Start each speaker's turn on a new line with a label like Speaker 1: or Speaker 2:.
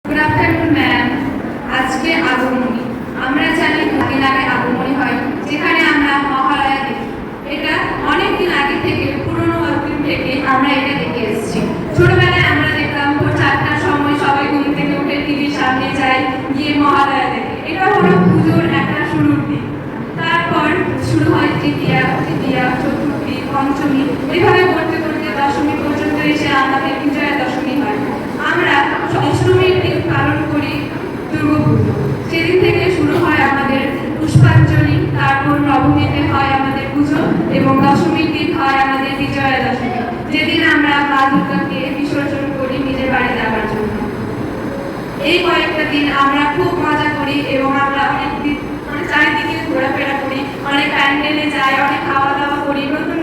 Speaker 1: Good afternoon ma'am. আজকে আগমনী। আমরা জানি দিন আগে আগমনী হয়, যেখানে আমরা মহালয়া দেখি। এটা অনেকদিন আগে থেকে, পুরনো দিন থেকে আমরা এটা দেখে এসেছি। ছোটবেলায় আমরা দেখতাম ভোর 4টার সময় সবাই ঘুম থেকে উঠে টিভির সামনে যায়, গিয়ে মহালয়া দেখে। এটা হলো পুজোর একটা শুরুর দিন। তারপর শুরু হয় তৃতীয়া, চতুর্থী, পঞ্চমী, এভাবে করতে করতে দশমী পর্যন্ত এসে আমাদের বিজয়া দশমী হয়। আমরা অষ্টমীর দিন পালন করি দুর্গাপুজো। সেদিন থেকে শুরু হয় আমাদের পুষ্পাঞ্জলি, তারপর নবমীতে হয় আমাদের পুজো এবং দশমীর দিন হয় আমাদের বিজয়া দশমী, যেদিন আমরা মা দুর্গাকে বিসর্জন করি নিজের বাড়ি যাওয়ার জন্য। এই কয়েকটা দিন আমরা খুব মজা করি এবং আমরা অনেক দিন চারিদিকে ঘোরাফেরা করি, অনেক প্যান্ডেলে যাই, অনেক খাওয়া দাওয়া করি, নতুন